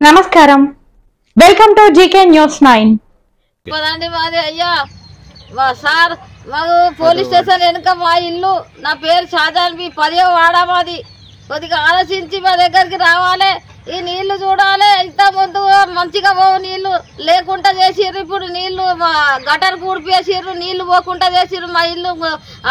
నమస్కారం, welcome to GK news 9. పదండి మాది అయ్యా సార్, మాకు పోలీస్ స్టేషన్ వెనుక మా ఇల్లు. నా పేరు షాజాన్బీ, 10వ వాడా మాది. కొద్దిగా ఆలోచించి మా దగ్గరికి రావాలి. ఈ నీళ్లు చూడాలి. ఇంత ముందు మంచిగా పోవు నీళ్లు లేకుండా చేసిర్రు. ఇప్పుడు నీళ్లు గటర్ కూడిపేసిర్రు, నీళ్లు పోకుండా చేసిర్రు. మా ఇల్లు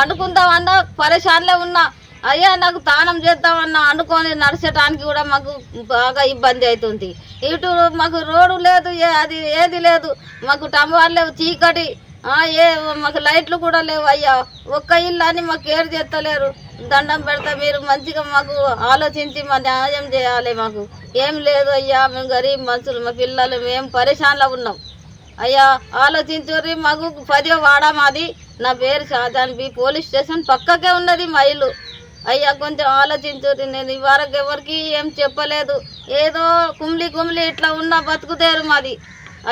అనుకుందామన్నా పరేషాన్లే ఉన్నా. అయ్యా నాకు తానం చేద్దామన్నా అనుకొని నడిచడానికి కూడా మాకు బాగా ఇబ్బంది అవుతుంది. ఇటు మాకు రోడ్డు లేదు, అది ఏది లేదు. మాకు టమాలు లేవు, చీకటి, మాకు లైట్లు కూడా లేవు. అయ్యా ఒక్క ఇల్లు అని మాకు కేర్ చేస్తలేరు. దండం పెడతా, మీరు మంచిగా మాకు ఆలోచించి మా న్యాయం చేయాలి. మాకు ఏం లేదు అయ్యా, మేము గరీబ్ మనుషులు, మా పిల్లలు మేము పరేషాన్లో ఉన్నాం. అయ్యా ఆలోచించుర్రి. మాకు 10వ వాడా మాది. నా పేరు షాజాన్బీ. పోలీస్ స్టేషన్ పక్కకే ఉన్నది మా ఇల్లు. అయ్యా కొంచెం ఆలోచించుర్రి. నేను ఈ వరకు ఎవరికి ఏం చెప్పలేదు. ఏదో కుమ్లి ఇట్లా ఉన్నా బతుకుతారు మాది.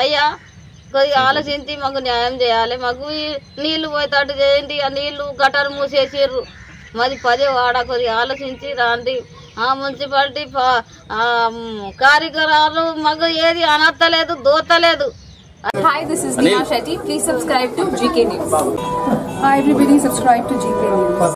అయ్యా కొద్దిగా ఆలోచించి మాకు న్యాయం చేయాలి. మాకు నీళ్లు పోయేటట్టు చేయండి. ఆ నీళ్లు గటర్ మూసేసిర్రు. మాది 10వ వాడ. కొద్దిగా ఆలోచించి రాండి. మున్సిపాలిటీ కార్యక్రమాలు మాకు ఏది అనత్తలేదు, దోతలేదు. Hi, this is Neha Shetty. Please subscribe to GK News. Hi everybody, subscribe to GK News.